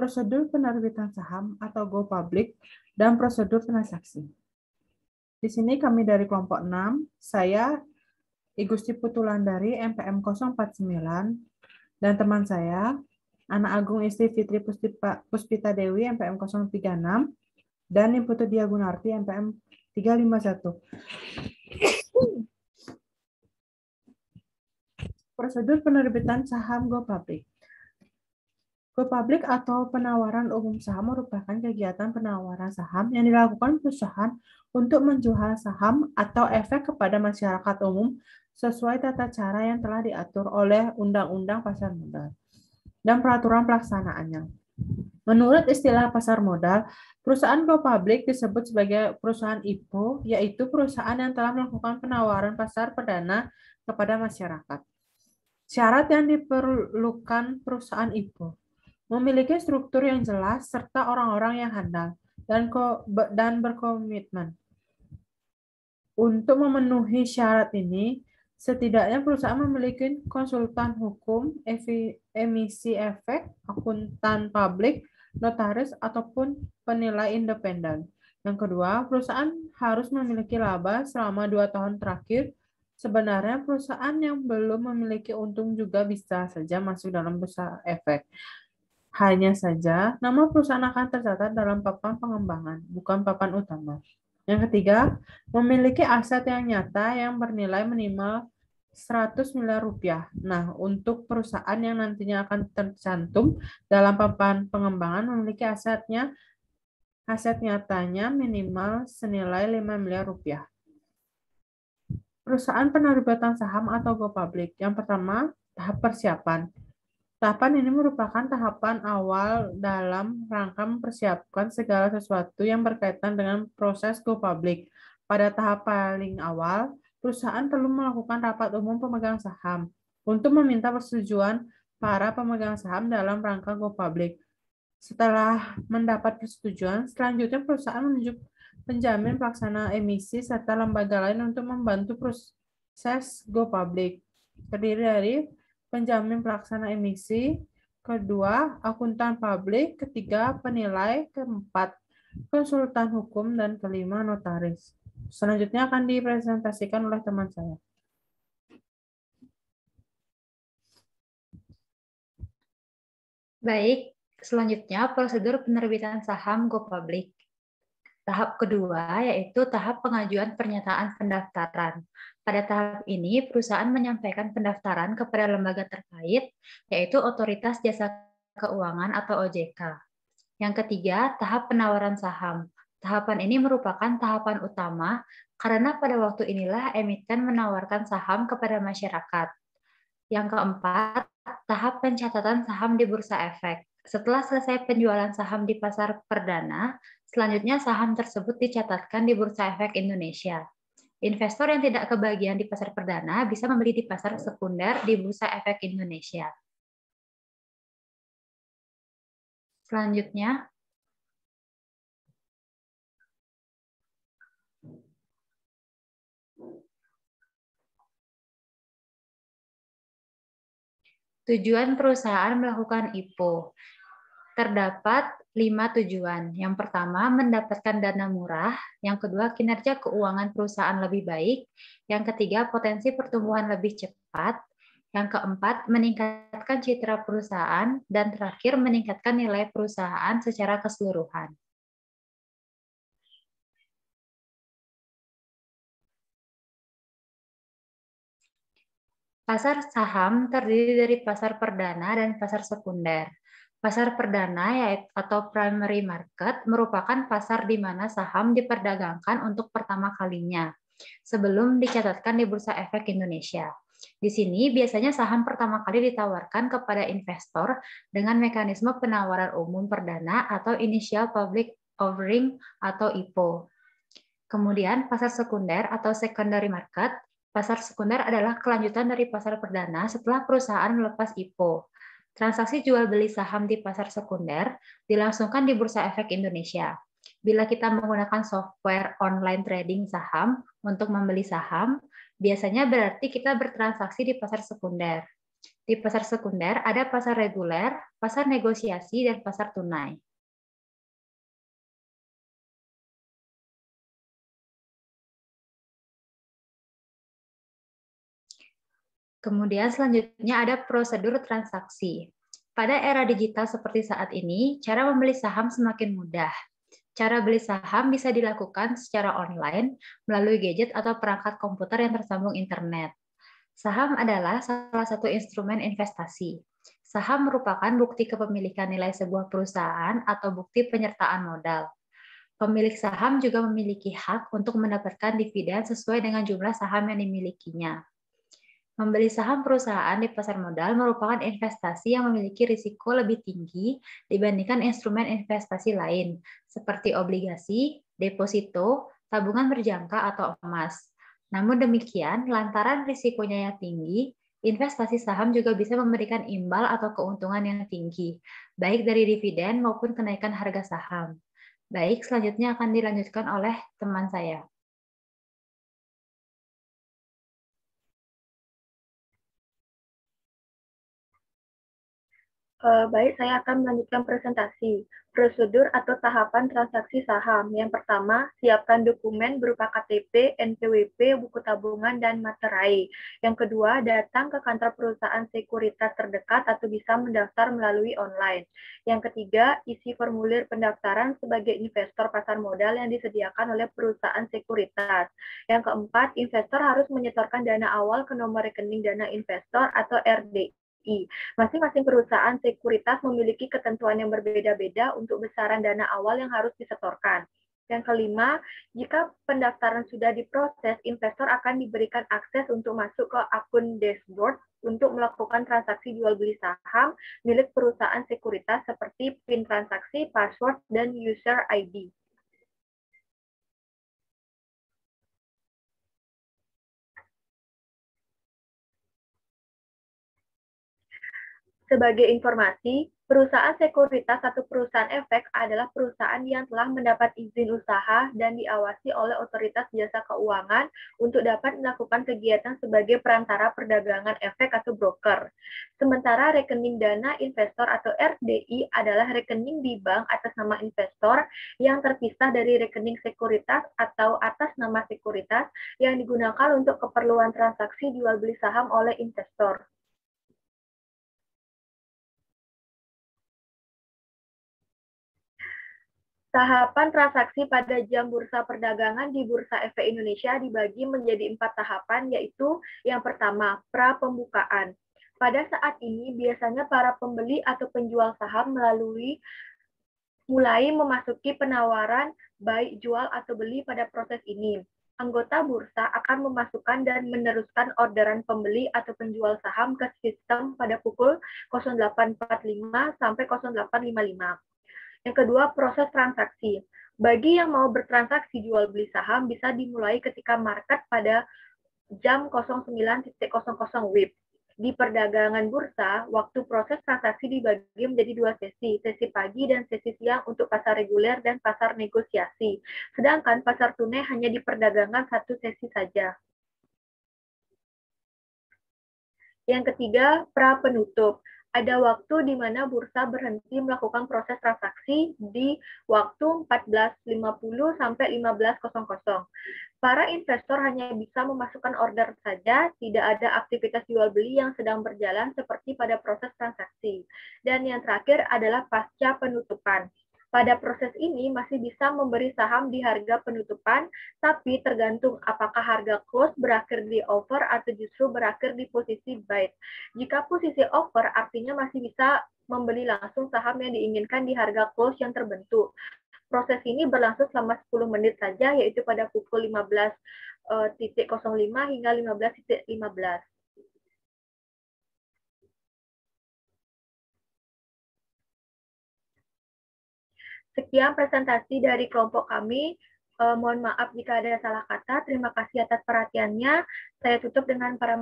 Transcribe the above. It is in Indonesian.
prosedur penerbitan saham atau go public, dan prosedur transaksi. Di sini kami dari kelompok 6, saya Igusti Putulandari MPM 049, dan teman saya Ana Agung Istri Fitri Puspita Dewi MPM 036, dan Nimputu Diagunarti MPM 351. Prosedur penerbitan saham go public. Go public atau penawaran umum saham merupakan kegiatan penawaran saham yang dilakukan perusahaan untuk menjual saham atau efek kepada masyarakat umum sesuai tata cara yang telah diatur oleh Undang-Undang Pasar Modal dan peraturan pelaksanaannya. Menurut istilah pasar modal, perusahaan go public disebut sebagai perusahaan IPO, yaitu perusahaan yang telah melakukan penawaran pasar perdana kepada masyarakat. Syarat yang diperlukan perusahaan IPO: memiliki struktur yang jelas serta orang-orang yang handal dan berkomitmen. Untuk memenuhi syarat ini, setidaknya perusahaan memiliki konsultan hukum, emisi efek, akuntan publik, notaris, ataupun penilai independen. Yang kedua, perusahaan harus memiliki laba selama 2 tahun terakhir. Sebenarnya perusahaan yang belum memiliki untung juga bisa saja masuk dalam bursa efek. Hanya saja, nama perusahaan akan tercatat dalam papan pengembangan, bukan papan utama. Yang ketiga, memiliki aset yang nyata yang bernilai minimal 100 miliar rupiah. Nah, untuk perusahaan yang nantinya akan tercantum dalam papan pengembangan memiliki aset nyatanya minimal senilai 5 miliar rupiah. Perusahaan penerbitan saham atau go public. Yang pertama, tahap persiapan. Tahapan ini merupakan tahapan awal dalam rangka mempersiapkan segala sesuatu yang berkaitan dengan proses go public. Pada tahap paling awal, perusahaan perlu melakukan rapat umum pemegang saham untuk meminta persetujuan para pemegang saham dalam rangka go public. Setelah mendapat persetujuan, selanjutnya perusahaan menunjuk penjamin pelaksana emisi serta lembaga lain untuk membantu proses go public. Terdiri dari penjamin pelaksana emisi, kedua, akuntan publik, ketiga, penilai, keempat, konsultan hukum, dan kelima, notaris. Selanjutnya akan dipresentasikan oleh teman saya. Baik, selanjutnya prosedur penerbitan saham go public. Tahap kedua yaitu tahap pengajuan pernyataan pendaftaran. Pada tahap ini, perusahaan menyampaikan pendaftaran kepada lembaga terkait, yaitu Otoritas Jasa Keuangan atau OJK. Yang ketiga, tahap penawaran saham. Tahapan ini merupakan tahapan utama karena pada waktu inilah emiten menawarkan saham kepada masyarakat. Yang keempat, tahap pencatatan saham di Bursa Efek. Setelah selesai penjualan saham di pasar perdana, selanjutnya saham tersebut dicatatkan di Bursa Efek Indonesia. Investor yang tidak kebagian di pasar perdana bisa membeli di pasar sekunder di Bursa Efek Indonesia. Selanjutnya, tujuan perusahaan melakukan IPO. Terdapat 5 tujuan. Yang pertama, mendapatkan dana murah. Yang kedua, kinerja keuangan perusahaan lebih baik. Yang ketiga, potensi pertumbuhan lebih cepat. Yang keempat, meningkatkan citra perusahaan. Dan terakhir, meningkatkan nilai perusahaan secara keseluruhan. Pasar saham terdiri dari pasar perdana dan pasar sekunder. Pasar perdana atau primary market merupakan pasar di mana saham diperdagangkan untuk pertama kalinya sebelum dicatatkan di Bursa Efek Indonesia. Di sini biasanya saham pertama kali ditawarkan kepada investor dengan mekanisme penawaran umum perdana atau Initial Public Offering atau IPO. Kemudian pasar sekunder atau secondary market. Pasar sekunder adalah kelanjutan dari pasar perdana setelah perusahaan melepas IPO. Transaksi jual beli saham di pasar sekunder dilangsungkan di Bursa Efek Indonesia. Bila kita menggunakan software online trading saham untuk membeli saham, biasanya berarti kita bertransaksi di pasar sekunder. Di pasar sekunder ada pasar reguler, pasar negosiasi, dan pasar tunai. Kemudian selanjutnya ada prosedur transaksi. Pada era digital seperti saat ini, cara membeli saham semakin mudah. Cara beli saham bisa dilakukan secara online melalui gadget atau perangkat komputer yang tersambung internet. Saham adalah salah satu instrumen investasi. Saham merupakan bukti kepemilikan nilai sebuah perusahaan atau bukti penyertaan modal. Pemilik saham juga memiliki hak untuk mendapatkan dividen sesuai dengan jumlah saham yang dimilikinya. Membeli saham perusahaan di pasar modal merupakan investasi yang memiliki risiko lebih tinggi dibandingkan instrumen investasi lain, seperti obligasi, deposito, tabungan berjangka, atau emas. Namun demikian, lantaran risikonya yang tinggi, investasi saham juga bisa memberikan imbal atau keuntungan yang tinggi, baik dari dividen maupun kenaikan harga saham. Baik, selanjutnya akan dilanjutkan oleh teman saya. Baik, saya akan melanjutkan presentasi. Prosedur atau tahapan transaksi saham. Yang pertama, siapkan dokumen berupa KTP, NPWP, buku tabungan, dan materai. Yang kedua, datang ke kantor perusahaan sekuritas terdekat atau bisa mendaftar melalui online. Yang ketiga, isi formulir pendaftaran sebagai investor pasar modal yang disediakan oleh perusahaan sekuritas. Yang keempat, investor harus menyetorkan dana awal ke nomor rekening dana investor atau RDI. Masing-masing perusahaan sekuritas memiliki ketentuan yang berbeda-beda untuk besaran dana awal yang harus disetorkan. Yang kelima, jika pendaftaran sudah diproses, investor akan diberikan akses untuk masuk ke akun dashboard untuk melakukan transaksi jual beli saham milik perusahaan sekuritas seperti PIN transaksi, password, dan user ID. Sebagai informasi, perusahaan sekuritas atau perusahaan efek adalah perusahaan yang telah mendapat izin usaha dan diawasi oleh otoritas jasa keuangan untuk dapat melakukan kegiatan sebagai perantara perdagangan efek atau broker. Sementara rekening dana investor atau RDI adalah rekening di bank atas nama investor yang terpisah dari rekening sekuritas atau atas nama sekuritas yang digunakan untuk keperluan transaksi jual beli saham oleh investor. Tahapan transaksi pada jam bursa perdagangan di Bursa Efek Indonesia dibagi menjadi 4 tahapan, yaitu yang pertama, pra-pembukaan. Pada saat ini, biasanya para pembeli atau penjual saham mulai memasuki penawaran baik jual atau beli pada proses ini. Anggota bursa akan memasukkan dan meneruskan orderan pembeli atau penjual saham ke sistem pada pukul 08.45 sampai 08.55. Yang kedua, proses transaksi. Bagi yang mau bertransaksi jual beli saham bisa dimulai ketika market pada jam 09.00 WIB. Di perdagangan bursa, waktu proses transaksi dibagi menjadi 2 sesi pagi dan sesi siang untuk pasar reguler dan pasar negosiasi. Sedangkan pasar tunai hanya diperdagangkan 1 sesi saja. Yang ketiga, pra-penutup. Ada waktu di mana bursa berhenti melakukan proses transaksi di waktu 14.50 sampai 15.00. Para investor hanya bisa memasukkan order saja, tidak ada aktivitas jual beli yang sedang berjalan seperti pada proses transaksi. Dan yang terakhir adalah pasca penutupan. Pada proses ini masih bisa memberi saham di harga penutupan, tapi tergantung apakah harga close berakhir di over atau justru berakhir di posisi buy. Jika posisi over, artinya masih bisa membeli langsung saham yang diinginkan di harga close yang terbentuk. Proses ini berlangsung selama 10 menit saja, yaitu pada pukul 15.05 hingga 15.15. Sekian presentasi dari kelompok kami. Mohon maaf jika ada salah kata. Terima kasih atas perhatiannya. Saya tutup dengan para